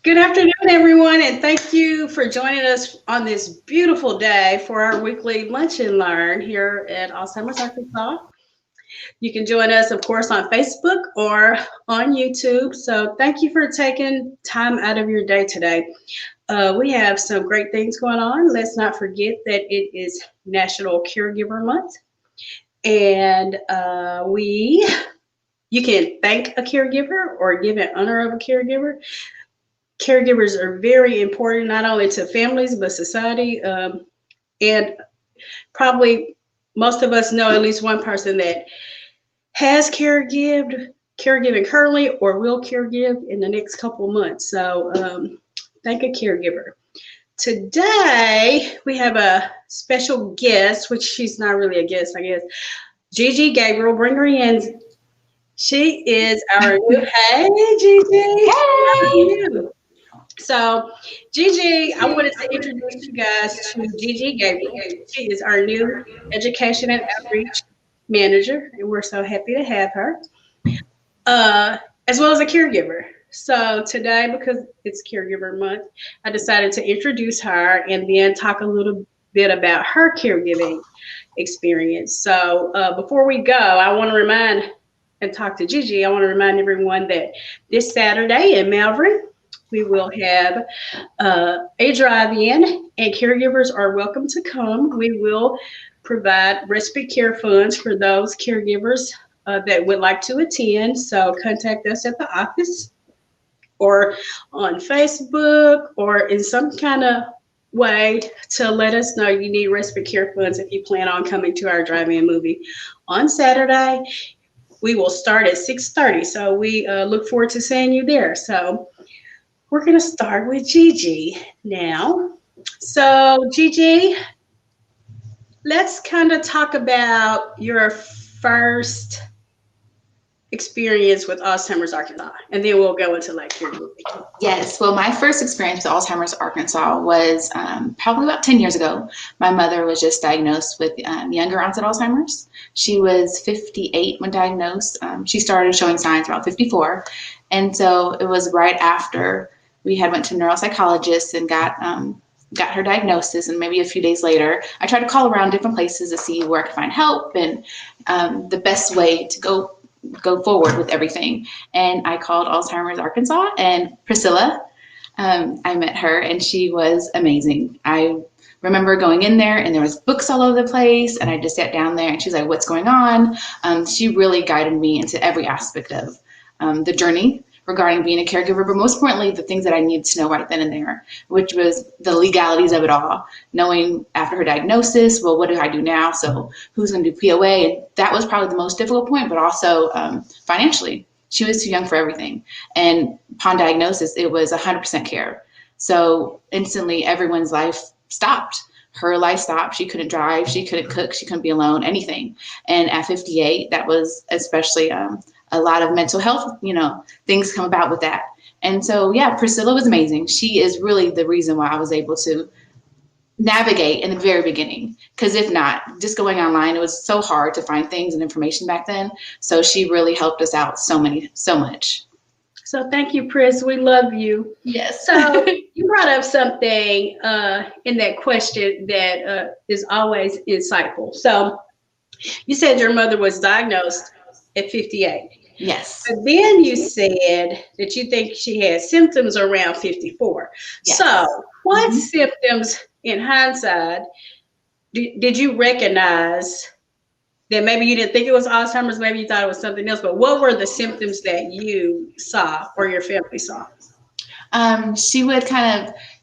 Good afternoon, everyone, and thank you for joining us on this beautiful day for our weekly Lunch and Learn here at Alzheimer's Arkansas. You can join us, of course, on Facebook or on YouTube. So thank you for taking time out of your day today. We have some great things going on. Let's not forget that it is National Caregiver Month, and you can thank a caregiver or give in honor of a caregiver. Caregivers are very important, not only to families, but society. And probably most of us know at least one person that has caregiving currently or will caregive in the next couple of months. So thank a caregiver. Today, we have a special guest, which she's not really a guest, I guess. Gigi Gabriel, bring her in. She is our new, hey, Gigi. How are you? So, Gigi, I wanted to introduce you guys to Gigi Gabriel. She is our new Education and Outreach Manager, and we're so happy to have her, as well as a caregiver. So today, because it's Caregiver Month, I decided to introduce her and then talk a little bit about her caregiving experience. So before we go, I want to remind and talk to Gigi. I want to remind everyone that this Saturday in Malvern, we will have a drive-in, and caregivers are welcome to come. We will provide respite care funds for those caregivers that would like to attend. So contact us at the office or on Facebook or in some kind of way to let us know you need respite care funds if you plan on coming to our drive-in movie on Saturday. We will start at 6:30, so we look forward to seeing you there. So we're going to start with Gigi now. So Gigi, let's kind of talk about your first experience with Alzheimer's Arkansas, and then we'll go into like your movie. Yes, well, my first experience with Alzheimer's Arkansas was probably about 10 years ago. My mother was just diagnosed with younger onset Alzheimer's. She was 58 when diagnosed. She started showing signs about 54, and so it was right after we had went to neuropsychologists and got her diagnosis, and maybe a few days later, I tried to call around different places to see where I could find help and the best way to go forward with everything. And I called Alzheimer's Arkansas, and Priscilla, I met her, and she was amazing. I remember going in there, and there was books all over the place, and I just sat down there, and she's like, "What's going on?" She really guided me into every aspect of the journey regarding being a caregiver, but most importantly, the things that I needed to know right then and there, which was the legalities of it all. Knowing after her diagnosis, well, what do I do now? So who's going to do POA? And that was probably the most difficult point, but also financially. She was too young for everything. And upon diagnosis, it was 100% care. So instantly, everyone's life stopped. Her life stopped. She couldn't drive. She couldn't cook. She couldn't be alone, anything. And at 58, that was especially a lot of mental health, things come about with that. And so, yeah, Priscilla was amazing. She is really the reason why I was able to navigate in the very beginning. Because if not, just going online, it was so hard to find things and information back then. So she really helped us out so much. So thank you, Pris. We love you. Yes. So you brought up something in that question that is always insightful. So you said your mother was diagnosed at 58. Yes. But then you said that you think she had symptoms around 54. Yes. So what symptoms, in hindsight, did you recognize that maybe you didn't think it was Alzheimer's, maybe you thought it was something else, but what were the symptoms that you saw or your family saw?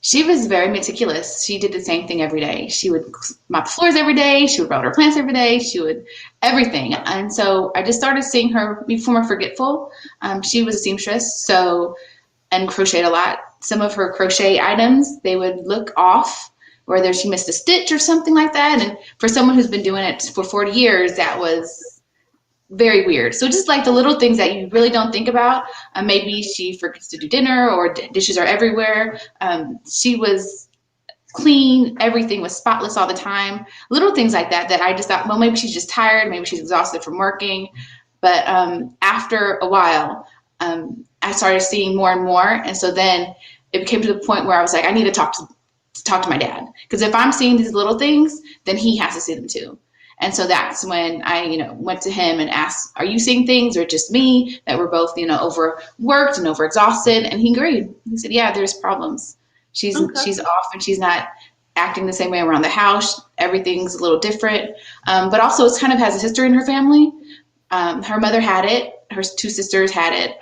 She was very meticulous. She did the same thing every day. She would mop the floors every day. She would water her plants every day. She would everything. And so I just started seeing her be more forgetful. She was a seamstress, and crocheted a lot. Some of her crochet items, they would look off, whether she missed a stitch or something like that. And for someone who's been doing it for 40 years, that was very weird. So just like the little things that you really don't think about. Maybe she forgets to do dinner, or dishes are everywhere. She was clean. Everything was spotless all the time. Little things like that I just thought, well, maybe she's just tired. Maybe she's exhausted from working. But after a while, I started seeing more and more. And so then it became to the point where I was like, I need to talk to my dad, because if I'm seeing these little things, then he has to see them too. And so that's when I, went to him and asked, are you seeing things, or just me, that we're both, overworked and overexhausted? And he agreed. He said, yeah, there's problems. She's off, and she's not acting the same way around the house. Everything's a little different. But also it's kind of has a history in her family. Her mother had it. Her two sisters had it.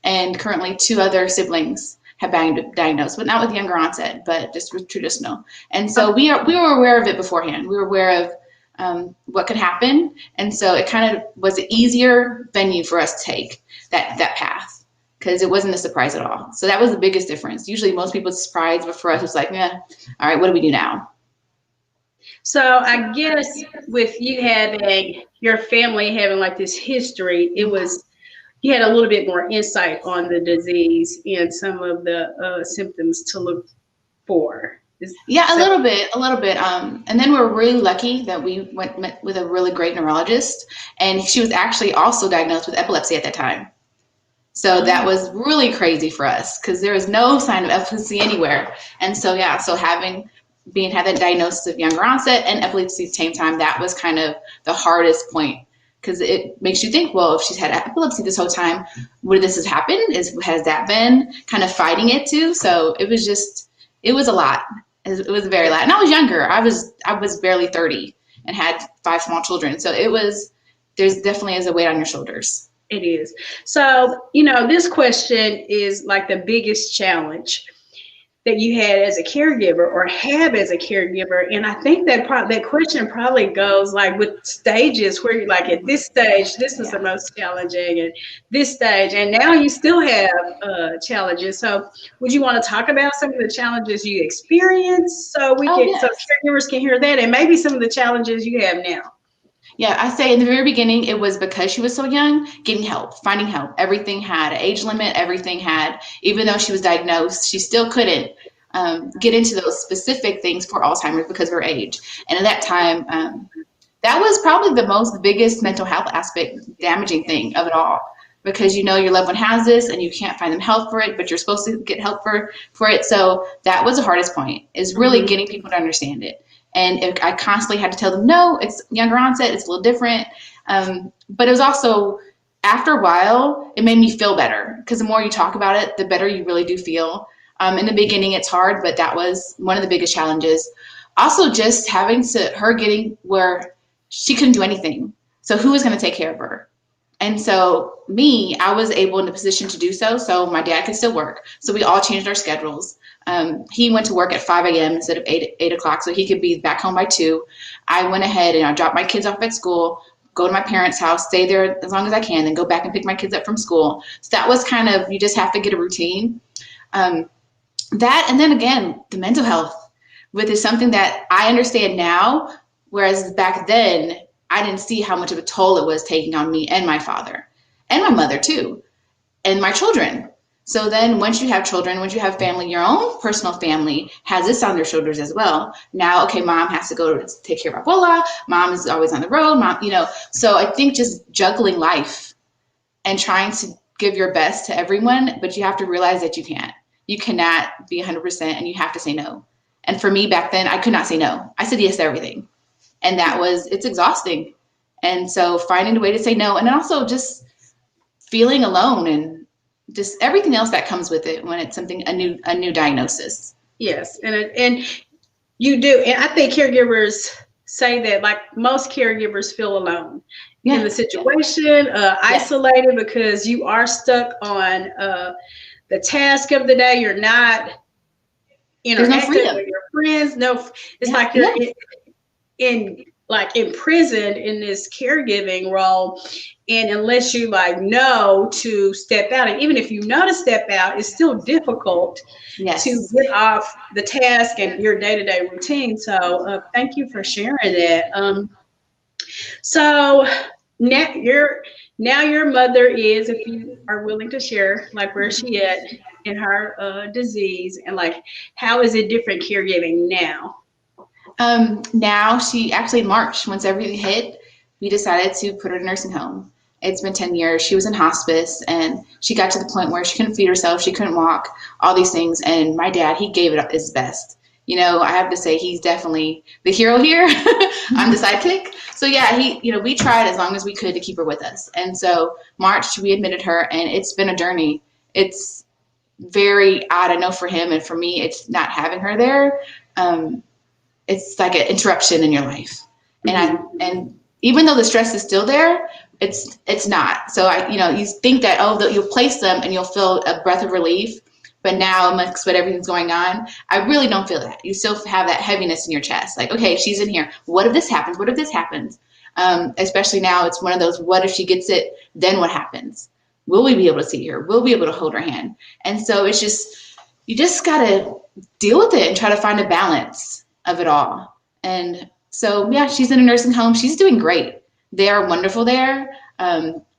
And currently 2 other siblings have been diagnosed, but not with younger onset, but just with traditional. And so we were aware of it beforehand. We were aware of what could happen. And so it kind of was an easier venue for us to take that path, because it wasn't a surprise at all. So that was the biggest difference. Usually most people it's surprised, but for us, it's like, yeah, all right, what do we do now? So I guess with you having your family having like this history, you had a little bit more insight on the disease and some of the symptoms to look for. Yeah, a little bit. And then we were really lucky that we met with a really great neurologist, and she was actually also diagnosed with epilepsy at that time. So that was really crazy for us, because there was no sign of epilepsy anywhere. And so, yeah, so had that diagnosis of younger onset and epilepsy at the same time, that was kind of the hardest point, because it makes you think, well, if she's had epilepsy this whole time, would this has happened? Has that been kind of fighting it too? So it was a lot. It was very lot. And I was younger. I was barely 30 and had 5 small children. So there's definitely is a weight on your shoulders. It is. So, this question is like the biggest challenge that you had as a caregiver or have as a caregiver. And I think that question probably goes like with stages, where you're like, at this stage, this is the most challenging, and this stage, and now you still have challenges. So would you want to talk about some of the challenges you experienced, so so caregivers can hear that, and maybe some of the challenges you have now? Yeah, I say in the very beginning, it was because she was so young, getting help, finding help. Everything had an age limit. Everything had, even though she was diagnosed, she still couldn't get into those specific things for Alzheimer's because of her age. And at that time, that was probably the biggest mental health aspect, damaging thing of it all. Because your loved one has this and you can't find them help for it, but you're supposed to get help for it. So that was the hardest point, is really getting people to understand it. And I constantly had to tell them, no, it's younger onset, it's a little different. But it was also, after a while, it made me feel better, because the more you talk about it, the better you really do feel. In the beginning, it's hard, but that was one of the biggest challenges. Also, just her getting where she couldn't do anything. So who was going to take care of her? And so I was able in the position to do so. So my dad could still work. So we all changed our schedules. He went to work at 5 a.m. instead of 8 o'clock, so he could be back home by 2. I went ahead and I dropped my kids off at school, go to my parents' house, stay there as long as I can, then go back and pick my kids up from school. So that was kind of, you just have to get a routine. That, and then again, the mental health is something that I understand now, whereas back then, I didn't see how much of a toll it was taking on me and my father and my mother too, and my children. So then once you have children, once you have family, your own personal family has this on their shoulders as well. Now, okay, mom has to go to take care of Abuela. Mom is always on the road. So I think just juggling life and trying to give your best to everyone, but you have to realize that you can't. You cannot be 100%, and you have to say no. And for me back then, I could not say no. I said yes to everything. And it's exhausting. And so finding a way to say no, and also just feeling alone and just everything else that comes with it when it's a new diagnosis. Yes, and you do, and I think caregivers say that, like, most caregivers feel alone in the situation, isolated, because you are stuck on the task of the day. You're not interacting with your friends. It's like you're imprisoned in this caregiving role, and unless you know to step out, and even if you know to step out, it's still difficult to get off the task and your day-to-day routine. So thank you for sharing that. So now your mother is, if you are willing to share, where she at in her disease, and how is it different caregiving now? Now she actually, in March, once everything hit, we decided to put her in a nursing home. It's been 10 years. She was in hospice, and she got to the point where she couldn't feed herself. She couldn't walk, all these things. And my dad, he gave it his best. You know, I have to say he's definitely the hero here. I'm the sidekick. So yeah, we tried as long as we could to keep her with us. And so March, we admitted her, and it's been a journey. It's very odd, I know, for him, and for me, it's not having her there. It's like an interruption in your life. And even though the stress is still there, it's not. So you think that, you'll place them and you'll feel a breath of relief. But now, amongst what everything's going on, I really don't feel that. You still have that heaviness in your chest. Like, okay, she's in here. What if this happens? What if this happens? Especially now, it's one of those, what if she gets it? Then what happens? Will we be able to see her? Will we be able to hold her hand? And so it's just, you just got to deal with it and try to find a balance of it all. And so, yeah, she's in a nursing home. She's doing great. They are wonderful there.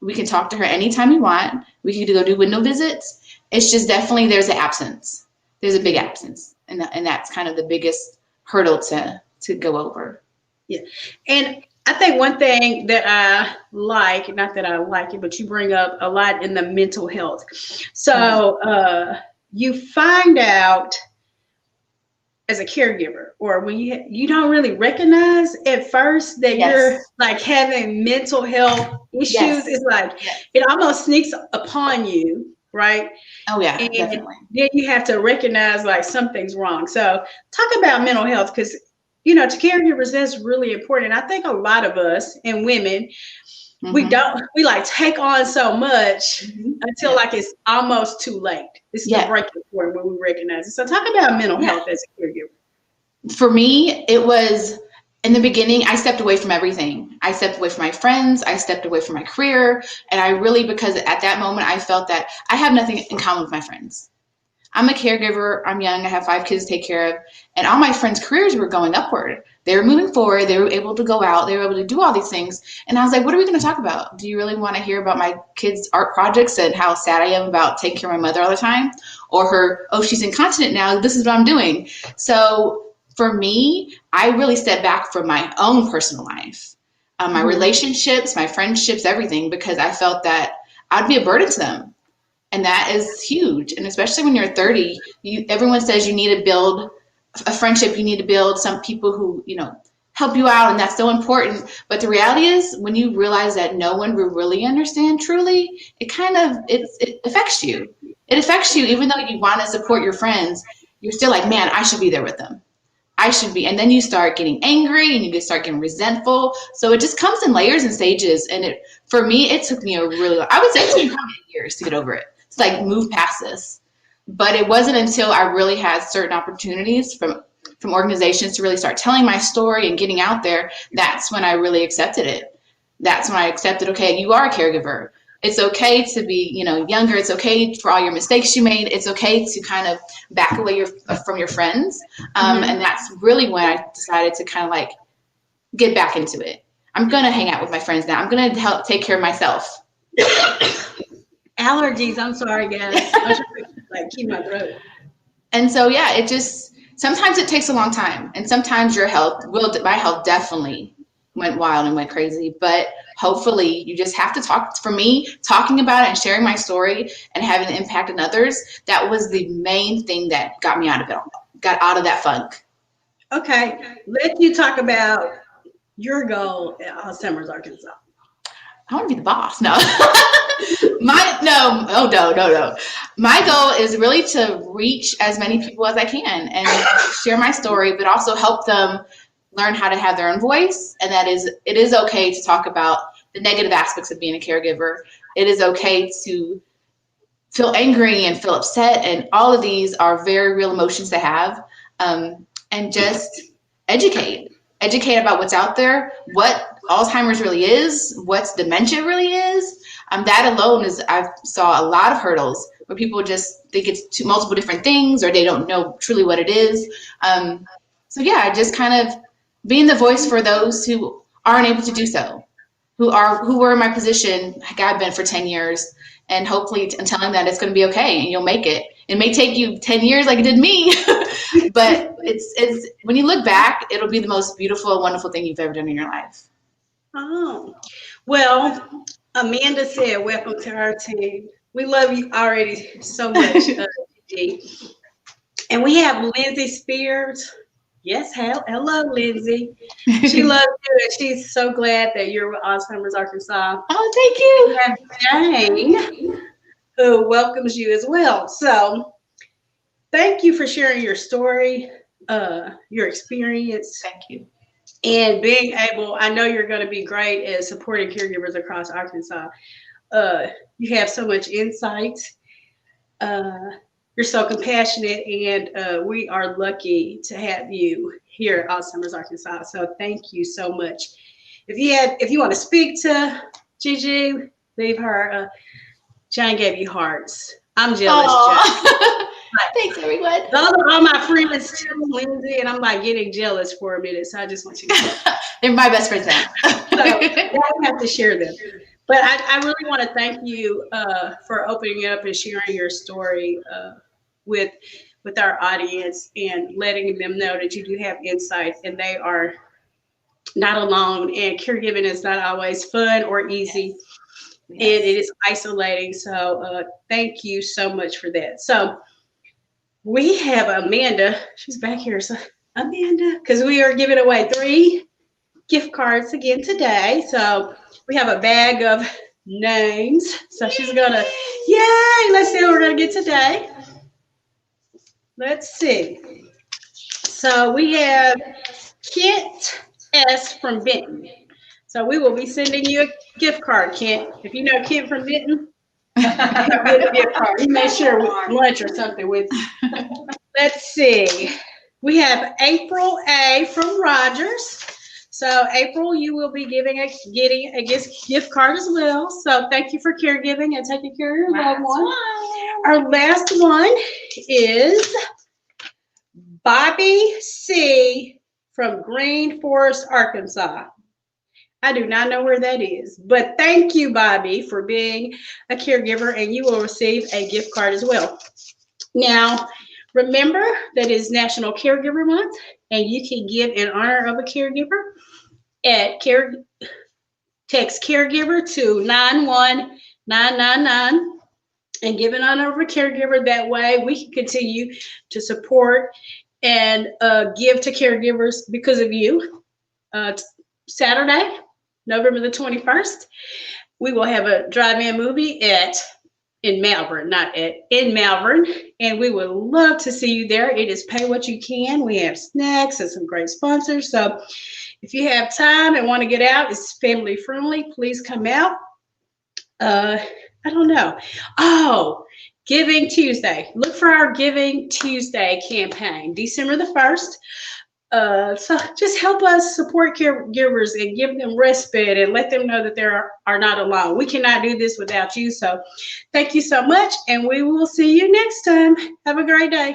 We can talk to her anytime we want. We can go do window visits. It's just definitely there's an absence. There's a big absence. And that's kind of the biggest hurdle to go over. Yeah. And I think one thing that I like, not that I like it, but you bring up a lot in the mental health. So you find out as a caregiver, or when you don't really recognize at first that you're like having mental health issues. It's like it almost sneaks upon you. Right. Oh yeah, and definitely. Then you have to recognize like something's wrong. So talk about mental health, because to caregivers, that's really important. I think a lot of us and women, we like take on so much until like it's almost too late. This is the breaking point when we recognize it. So talk about mental health as a caregiver. For me, it was, in the beginning, I stepped away from everything. I stepped away from my friends. I stepped away from my career. And I really, because at that moment, I felt that I have nothing in common with my friends. I'm a caregiver. I'm young. I have 5 kids to take care of. And all my friends' careers were going upward. They were moving forward. They were able to go out. They were able to do all these things. And I was like, what are we going to talk about? Do you really want to hear about my kids' art projects and how sad I am about taking care of my mother all the time? Or her, she's incontinent now. This is what I'm doing. So for me, I really stepped back from my own personal life, my relationships, my friendships, everything, because I felt that I'd be a burden to them. And that is huge. And especially when you're 30, everyone says you need to build a friendship. You need to build some people who, help you out. And that's so important. But the reality is, when you realize that no one will really understand truly, it affects you. It affects you, even though you want to support your friends. You're still like, man, I should be there with them. I should be. And then you start getting angry and you start getting resentful. So it just comes in layers and stages. And for me, it took me I would say it took me probably years to get over it. It's like move past this. But it wasn't until I really had certain opportunities from organizations to really start telling my story and getting out there. That's when I really accepted it. That's when I accepted, okay, you are a caregiver. It's okay to be, younger. It's okay for all your mistakes you made. It's okay to kind of back away from your friends. And that's really when I decided to kind of like get back into it. I'm going to hang out with my friends now. I'm going to help take care of myself. Allergies. I'm sorry, guys. I'm trying to like keep my throat. And so, sometimes it takes a long time. And sometimes my health definitely went wild and went crazy, but hopefully you just have to talk. For me, talking about it and sharing my story and having an impact on others, that was the main thing that got me out of it, got out of that funk. Okay, let you talk about your goal at Alzheimer's Arkansas. I want to be the boss. No. No. My goal is really to reach as many people as I can and share my story, but also help them learn how to have their own voice. And it is okay to talk about the negative aspects of being a caregiver. It is okay to feel angry and feel upset. And all of these are very real emotions to have. And just educate about what's out there, what Alzheimer's really is, what dementia really is. That alone I saw a lot of hurdles where people just think it's multiple different things or they don't know truly what it is. Just kind of being the voice for those who aren't able to do so, who were in my position like I've been for 10 years, and hopefully telling them that it's going to be okay and you'll make it. It may take you 10 years like it did me, but it's when you look back, it'll be the most beautiful, wonderful thing you've ever done in your life. Oh, well, Amanda said, welcome to our team. We love you already so much, Gigi. And we have Lindsay Spears. Yes, hello, Lindsay. She loves you, and she's so glad that you're with Alzheimer's Arkansas. Oh, thank We have Jane, who welcomes you as well. So thank you for sharing your story, your experience. Thank you. And being able, I know you're going to be great at supporting caregivers across Arkansas. You have so much insight. You're so compassionate, and we are lucky to have you here at Alzheimer's Arkansas. So thank you so much. If you want to speak to Gigi, leave her. Jane gave you hearts. I'm jealous, Jane. Thanks, everyone. Those are all my friends too, Lindsay, and I'm like getting jealous for a minute. So I just want you to know. They're my best friends now. So I have to share them. But I really want to thank you for opening up and sharing your story with our audience and letting them know that you do have insight and they are not alone. And caregiving is not always fun or easy, and it is isolating. So thank you so much for that. So we have Amanda. She's back here. So Amanda, because we are giving away 3 gift cards again today. So we have a bag of names. So she's gonna, yay! Let's see what we're gonna get today. Let's see. So we have Kent S. from Benton. So we will be sending you a gift card, Kent. If you know Kent from Benton, you'll get a gift card. You may share lunch or something with you. Let's see. We have April A. from Rogers. So April, you will be getting a gift card as well. So thank you for caregiving and taking care of your loved one. Our last one is Bobby C. from Green Forest, Arkansas. I do not know where that is, but thank you, Bobby, for being a caregiver, and you will receive a gift card as well. Now, remember that it is National Caregiver Month, and you can give in honor of a caregiver at text caregiver to 91999 and give in honor of a caregiver. That way we can continue to support and give to caregivers because of you. Saturday, November the 21st, we will have a drive-in movie in Malvern, in Malvern, and we would love to see you there. It is pay what you can. We have snacks and some great sponsors. So if you have time and want to get out, it's family friendly. Please come out. I don't know. Oh, Giving Tuesday. Look for our Giving Tuesday campaign, December the 1st. So just help us support caregivers and give them respite and let them know that they are not alone. We cannot do this without you. So thank you so much, and we will see you next time. Have a great day.